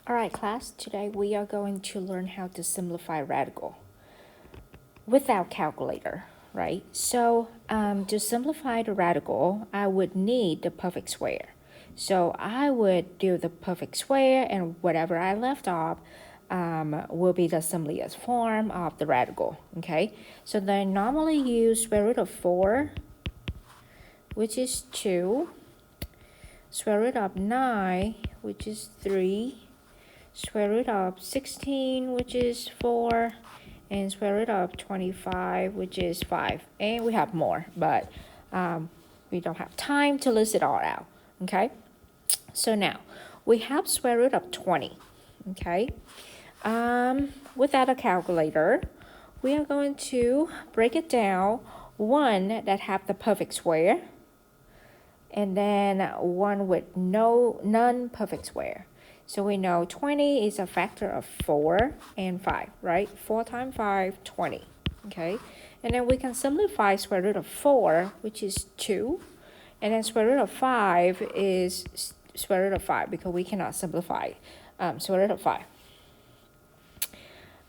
Alright class, today we are going to learn how to simplify radical without calculator, right? So to simplify the radical, I would need the perfect square. So I would do the perfect square and whatever I left off will be the simplest form of the radical, okay? So they normally use square root of 4, which is 2, square root of 9, which is 3, square root of 16, which is 4, and square root of 25, which is 5. And we have more, but we don't have time to list it all out, okay? So now, we have square root of 20, okay? Without a calculator, we are going to break it down, one that have the perfect square, and then one with non-perfect square. So we know 20 is a factor of 4 and 5, right? 4 times 5, 20, okay? And then we can simplify square root of 4, which is 2. And then square root of 5 is square root of 5 because we cannot simplify square root of 5.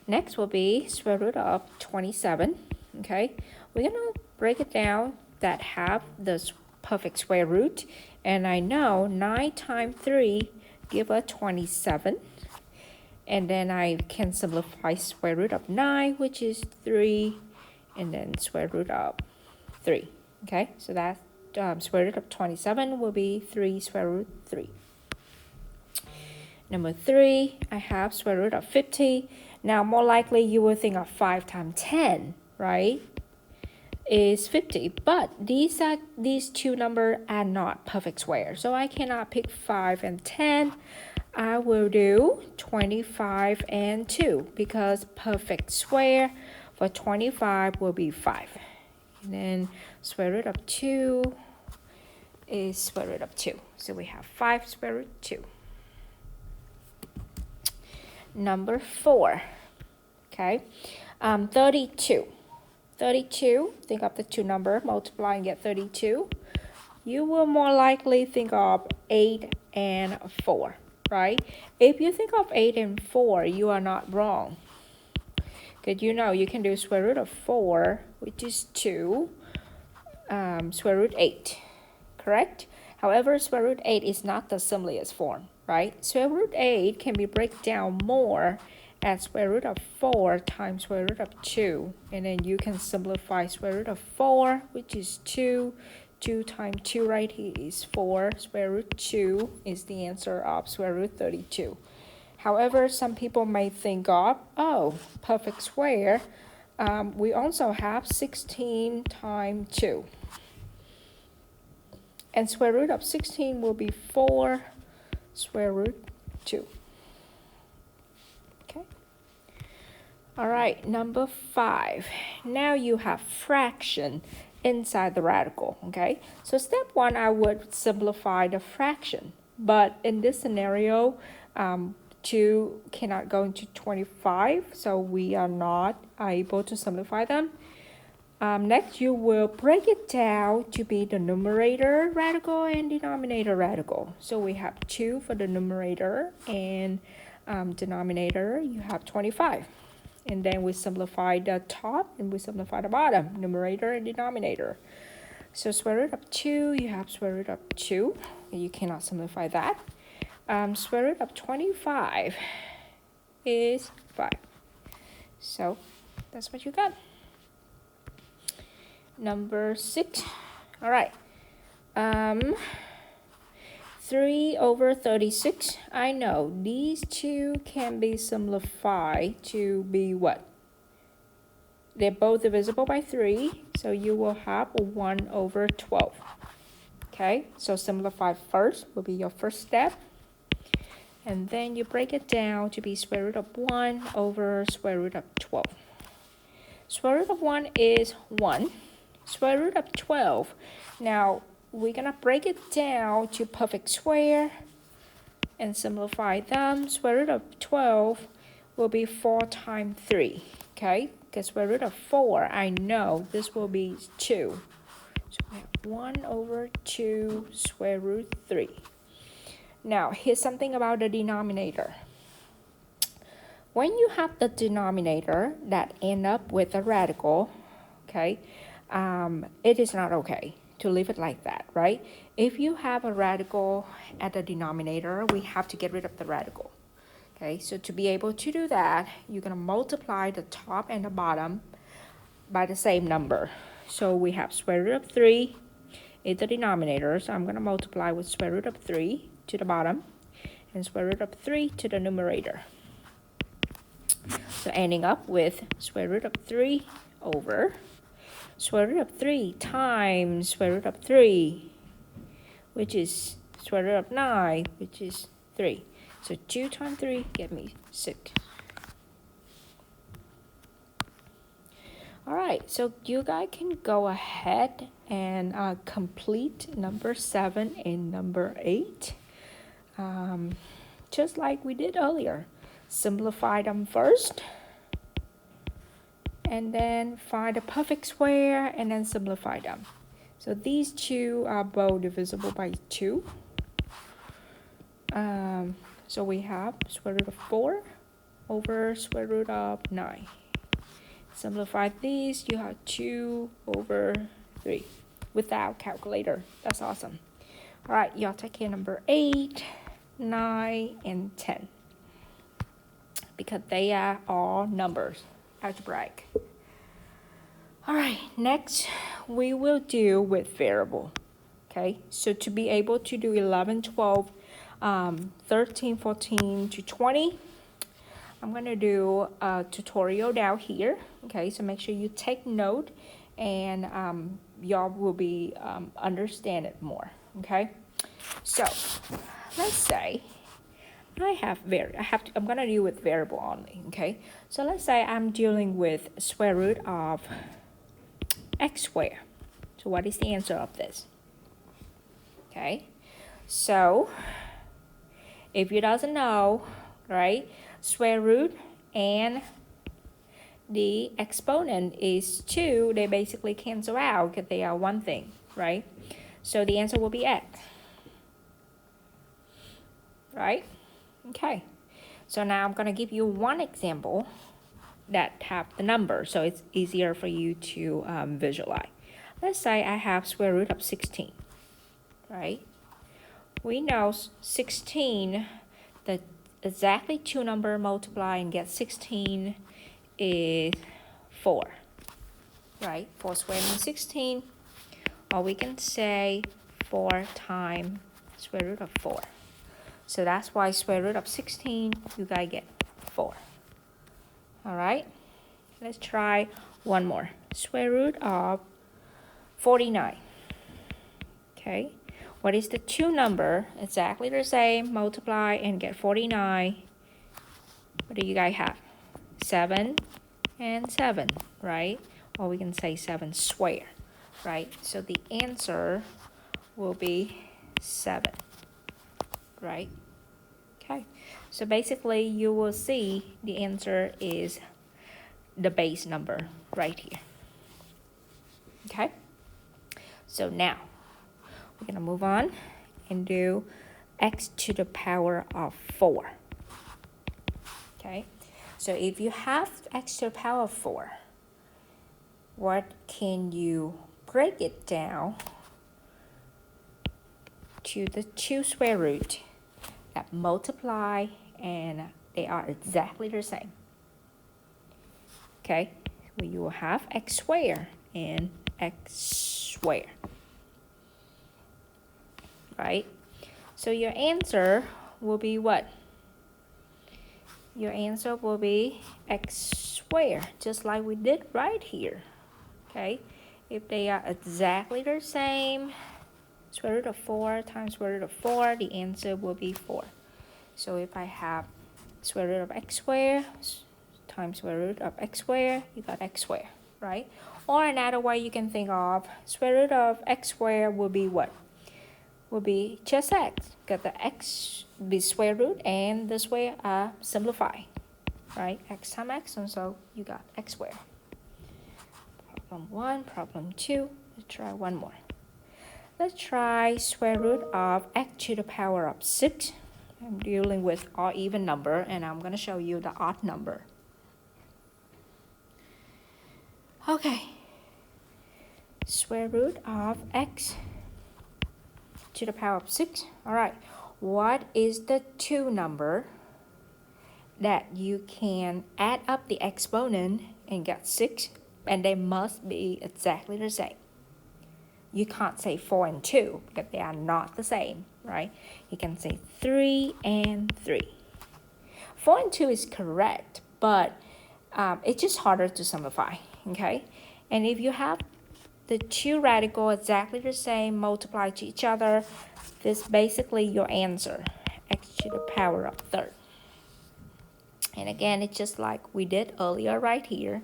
Next will be square root of 27, okay? We're going to break it down that have the perfect square root. And I know 9 times 3 give us 27, and then I can simplify square root of 9, which is 3, and then square root of 3, okay? So that square root of 27 will be 3 square root 3. Number 3, I have square root of 50. Now, more likely you will think of 5 times 10, right? Is 50, but these two numbers are not perfect square, so I cannot pick 5 and 10. I will do 25 and 2 because perfect square for 25 will be 5. And then square root of 2 is square root of 2. So we have 5 square root 2. Number 4, okay, 32. 32, think of the two number, multiply and get 32. You will more likely think of 8 and 4, right? If you think of 8 and 4, you are not wrong. Because you know you can do square root of 4, which is 2, square root 8, correct? However, square root 8 is not the simplest form, right? Square root 8 can be break down more at square root of 4 times square root of 2. And then you can simplify square root of 4, which is 2. 2 times 2 right here is 4. Square root 2 is the answer of square root 32. However, some people may think of, oh, perfect square. We also have 16 times 2. And square root of 16 will be 4 square root 2. All right, number 5. Now you have fraction inside the radical, okay? So step 1, I would simplify the fraction. But in this scenario, 2 cannot go into 25, so we are not able to simplify them. Next, you will break it down to be the numerator radical and denominator radical. So we have 2 for the numerator and denominator, you have 25. And then we simplify the top and we simplify the bottom, numerator and denominator. So square root of 2, you have square root of 2. You cannot simplify that. Square root of 25 is 5. So that's what you got. Number 6. All right. 3 over 36. I know these two can be simplified to be what? They're both divisible by 3, so you will have 1 over 12. Okay, so simplify first will be your first step. And then you break it down to be square root of 1 over square root of 12. Square root of 1 is 1. Square root of 12. Now, we're going to break it down to perfect square and simplify them. Square root of 12 will be 4 times 3, okay? Because square root of 4, I know this will be 2. So we have 1 over 2 square root 3. Now, here's something about the denominator. when you have the denominator that end up with a radical, okay, it is not okay to leave it like that, right? If you have a radical at the denominator, we have to get rid of the radical. Okay, so to be able to do that, you're gonna multiply the top and the bottom by the same number. So we have square root of 3 in the denominator, so I'm gonna multiply with square root of 3 to the bottom and square root of 3 to the numerator. So ending up with square root of 3 over square root of 3 times square root of 3, which is square root of 9, which is 3. So 2 times 3 get me 6. All right, so you guys can go ahead and complete number 7 and number 8, just like we did earlier. Simplify them first, and then find a perfect square, and then simplify them. So these two are both divisible by 2. So we have square root of 4 over square root of 9. Simplify these, you have 2 over 3 without calculator. That's awesome. All right, y'all take care number 8, 9, and 10. Because they are all numbers, algebraic. All right, next we will deal with variable. Okay, so to be able to do 11, 12, 13, 14 to 20, I'm going to do a tutorial down here. Okay, so make sure you take note, and y'all will be understand it more. Okay, so let's say I'm going to deal with variable only. Okay, so let's say I'm dealing with square root of x squared. So what is the answer of this? Okay, so if you doesn't know, right, square root and the exponent is 2, they basically cancel out because they are one thing, right? So the answer will be x, right? Okay, so now I'm going to give you one example that have the number, so it's easier for you to visualize. Let's say I have square root of 16, right? We know 16, the exactly 2 number multiply and get 16 is 4, right? 4 squared means 16, or we can say 4 times square root of 4. So that's why square root of 16, you guys get 4. All right, let's try one more. Square root of 49. Okay, what is the 2 number exactly the same, multiply and get 49? What do you guys have? 7 and 7, right? Or we can say 7 squared, right? So the answer will be 7, right? Okay, so basically you will see the answer is the base number right here. Okay, so now we're gonna move on and do x to the power of 4. Okay, so if you have x to the power of 4, what can you break it down to the 2 square root that multiply and they are exactly the same? Okay, well, you will have x squared and x squared, right? So your answer will be what? Your answer will be x squared, just like we did right here. Okay, if they are exactly the same, square root of 4 times square root of 4, the answer will be 4. So if I have square root of x squared times square root of x squared, you got x squared, right? Or another way you can think of square root of x squared will be what? Will be just x, because the x be square root and the square are simplified, right? X times x, and so you got x squared. Problem 1, problem 2, let's try one more. Let's try square root of x to the power of 6. I'm dealing with all even number, and I'm going to show you the odd number. Okay. Square root of x to the power of 6. All right. What is the two number that you can add up the exponent and get 6, and they must be exactly the same? You can't say 4 and 2 because they are not the same, right? You can say 3 and 3. 4 and 2 is correct, but it's just harder to simplify, okay? And if you have the two radical exactly the same multiplied to each other, this is basically your answer, x to the power of third. And again, it's just like we did earlier right here.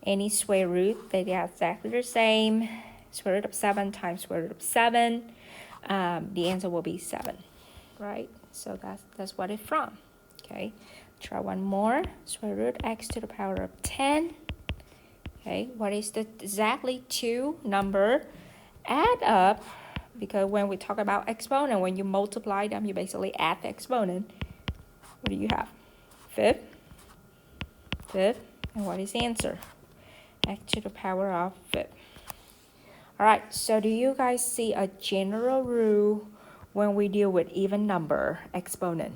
Any square root, they are exactly the same. Square root of 7 times square root of 7. The answer will be 7, right? So that's what it's from, okay? Try one more. Square root x to the power of 10. Okay, what is the exactly two number? Add up, because when we talk about exponent, when you multiply them, you basically add the exponent. What do you have? Fifth, and what is the answer? X to the power of 5. All right, so do you guys see a general rule when we deal with even number exponent?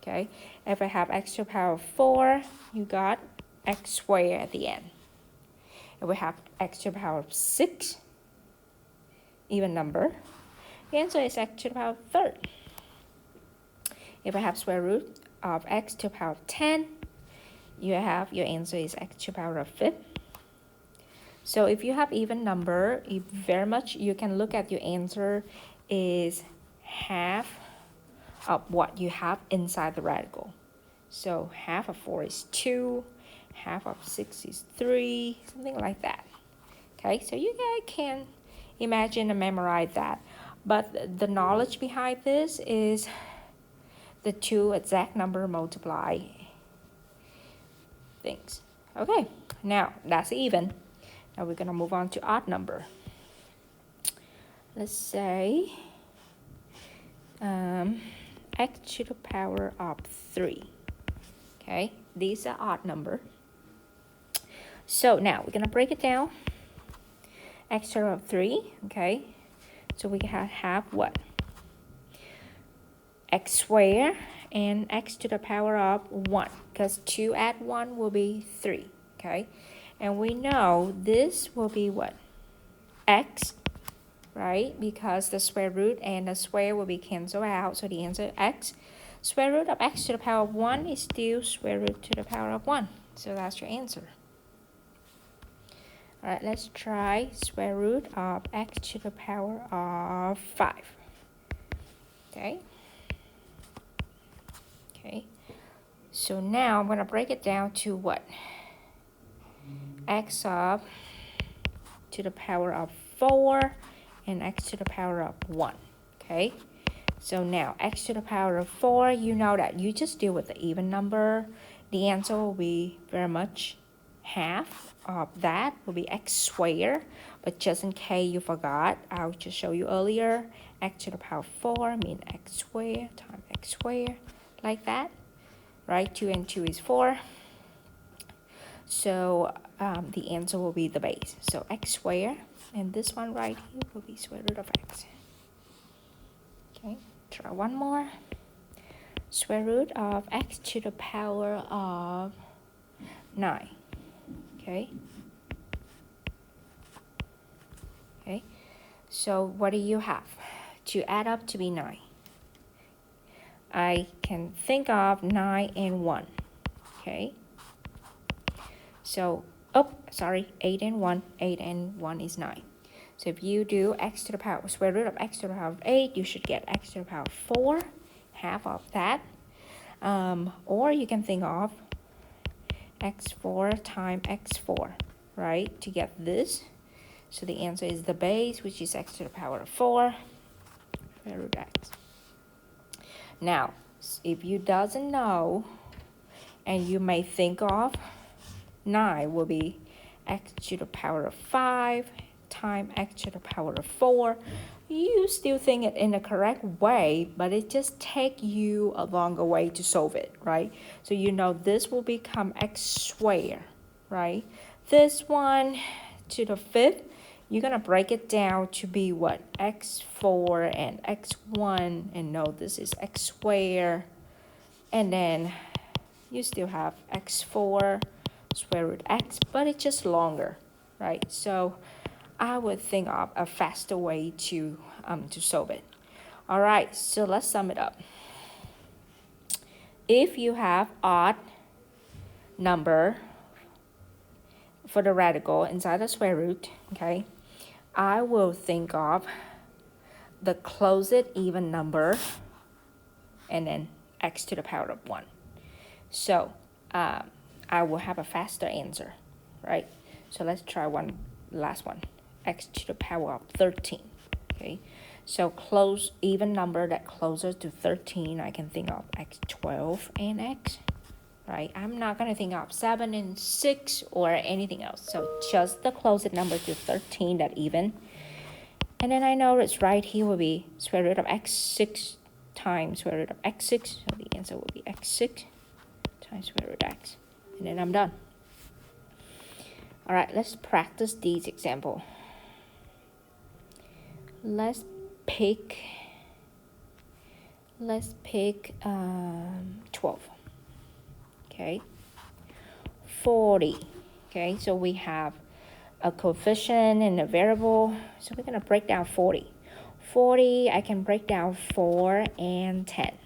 Okay, if I have x to the power of 4, you got x squared at the end. If we have x to the power of 6, even number, the answer is x to the power of 3. If I have square root of x to the power of 10, you have your answer is x to the power of 5. So if you have even number, you can look at your answer is half of what you have inside the radical. So half of 4 is 2, half of 6 is 3, something like that. Okay, so you guys can imagine and memorize that. But the knowledge behind this is the two exact number multiply things. Okay, now that's even. Now we're gonna move on to odd number. Let's say x to the power of 3. Okay, these are odd number. So now we're gonna break it down. X to the power of 3. Okay, so we have what? X squared and x to the power of 1, because 2 add 1 will be 3. Okay, and we know this will be what? X, right? Because the square root and the square will be canceled out, so the answer is x. Square root of x to the power of 1 is still square root to the power of 1. So that's your answer. All right, let's try square root of x to the power of 5. Okay. Okay. So now I'm going to break it down to what? X up to the power of 4 and x to the power of 1. Okay. So now x to the power of 4, you know that you just deal with the even number. The answer will be very much half of that will be x squared. But just in case you forgot, I'll just show you earlier. X to the power of 4 means x squared times x squared, like that. Right? 2 and 2 is 4. So the answer will be the base. So x squared, and this one right here will be square root of x. Okay, try one more. Square root of x to the power of 9. Okay. Okay, so what do you have to add up to be 9? I can think of 9 and 1. Okay. So, 8 and 1. 8 and 1 is 9. So if you do x to the power, square root of x to the power of 8, you should get x to the power of 4, half of that. Or you can think of x4 times x4, right, to get this. So the answer is the base, which is x to the power of 4, square root x. Now, if you doesn't know, and you may think of 9 will be x to the power of 5 times x to the power of 4. you still think it in the correct way, but it just take you a longer way to solve it, right? So you know this will become x squared, right? This one to the fifth, you're gonna break it down to be what? X4 and x1, and no, this is x squared, and then you still have x4 square root x, but it's just longer, right? So I would think of a faster way to solve it. All right, so let's sum it up. If you have odd number for the radical inside the square root, okay, I will think of the closest even number and then x to the power of 1. So I will have a faster answer, right? So let's try one last one. X to the power of 13, okay? So close even number that closer to 13, I can think of x12 and x, right? I'm not going to think of 7 and 6 or anything else. So just the closest number to 13 that even. And then I know it's right here will be square root of x6 times square root of x6. So the answer will be x6 times square root of x. And then I'm done. All right, let's practice these examples. Let's pick 12. Okay, 40. Okay, so we have a coefficient and a variable. So we're gonna break down 40. 40, I can break down 4 and 10.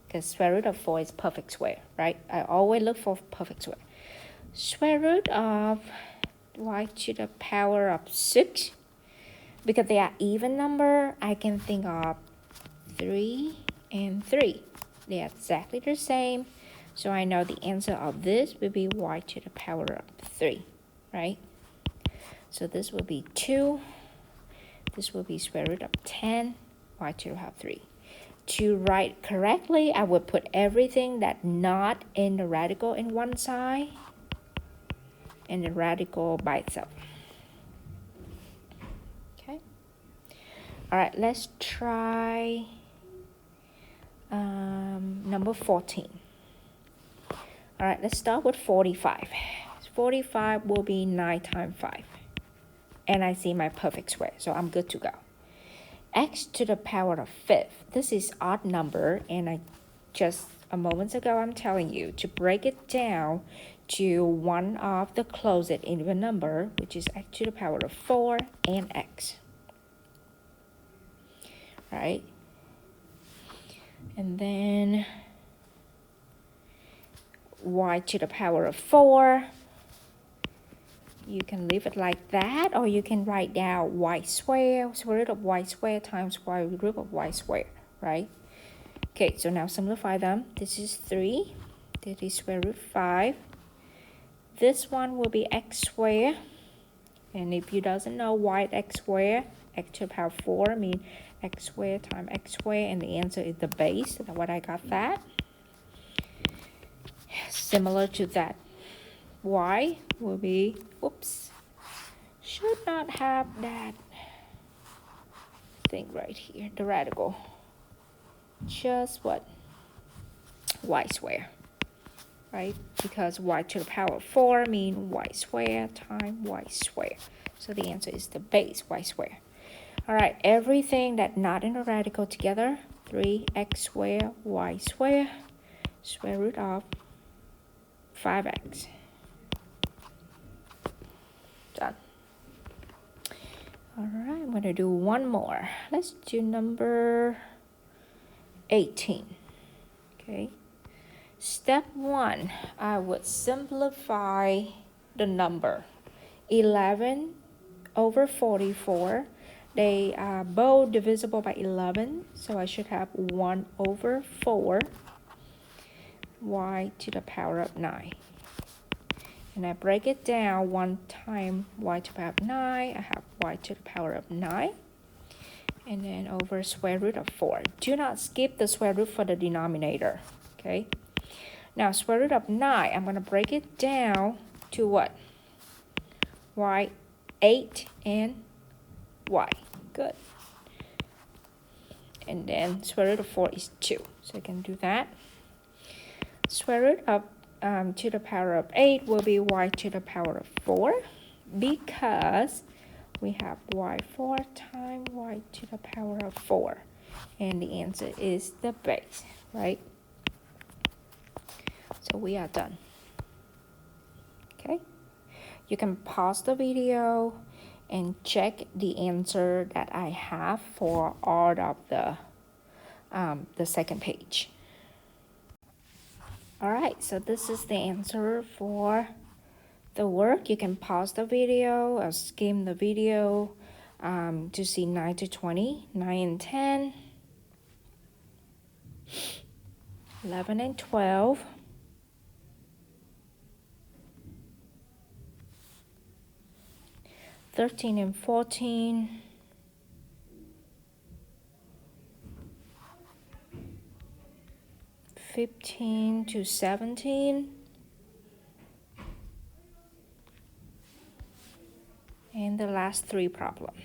Because square root of 4 is perfect square, right? I always look for perfect square. Square root of y to the power of 6. Because they are even number, I can think of 3 and 3. They are exactly the same. So I know the answer of this will be y to the power of 3, right? So this will be 2. This will be square root of 10, y to the power of 3. To write correctly, I would put everything that's not in the radical in one side and the radical by itself. Okay. All right, let's try number 14. All right, let's start with 45. 45 will be 9 times 5. And I see my perfect square, so I'm good to go. X to the power of 5th. This is odd number, and I just a moment ago I'm telling you to break it down to one of the closest even number, which is x to the power of 4 and x. Right? And then y to the power of 4. You can leave it like that, or you can write down y squared, square root of y squared times square root of y squared, right? Okay, so now simplify them. This is 3. This is square root 5. This one will be x squared. And if you doesn't know why x squared, x to the power 4 means x squared times x squared, and the answer is the base. That's what I got that. Similar to that. Y will be, oops, should not have that thing right here, the radical. Just what? Y squared, right? Because y to the power 4 means y squared times y squared. So the answer is the base, y squared. All right, everything that's not in the radical together, 3x squared, y squared, square root of 5x. Done. All right, I'm going to do one more. Let's do number 18. Okay. Step 1, I would simplify the number. 11 over 44. They are both divisible by 11, so I should have 1 over 4 y to the power of 9. And I break it down 1 time y to the power of 9. I have y to the power of 9. And then over square root of 4. Do not skip the square root for the denominator. Okay. Now square root of 9, I'm going to break it down to what? Y, 8 and y. Good. and then square root of 4 is 2. So you can do that. Square root of to the power of 8 will be y to the power of 4 because we have y4 times y to the power of 4. And the answer is the base, right? So we are done. Okay? You can pause the video and check the answer that I have for all of the second page. All right, so this is the answer for the work. You can pause the video or skim the video to see 9 to 20, 9 and 10, 11 and 12, 13 and 14, 15 to 17, and the last 3 problems.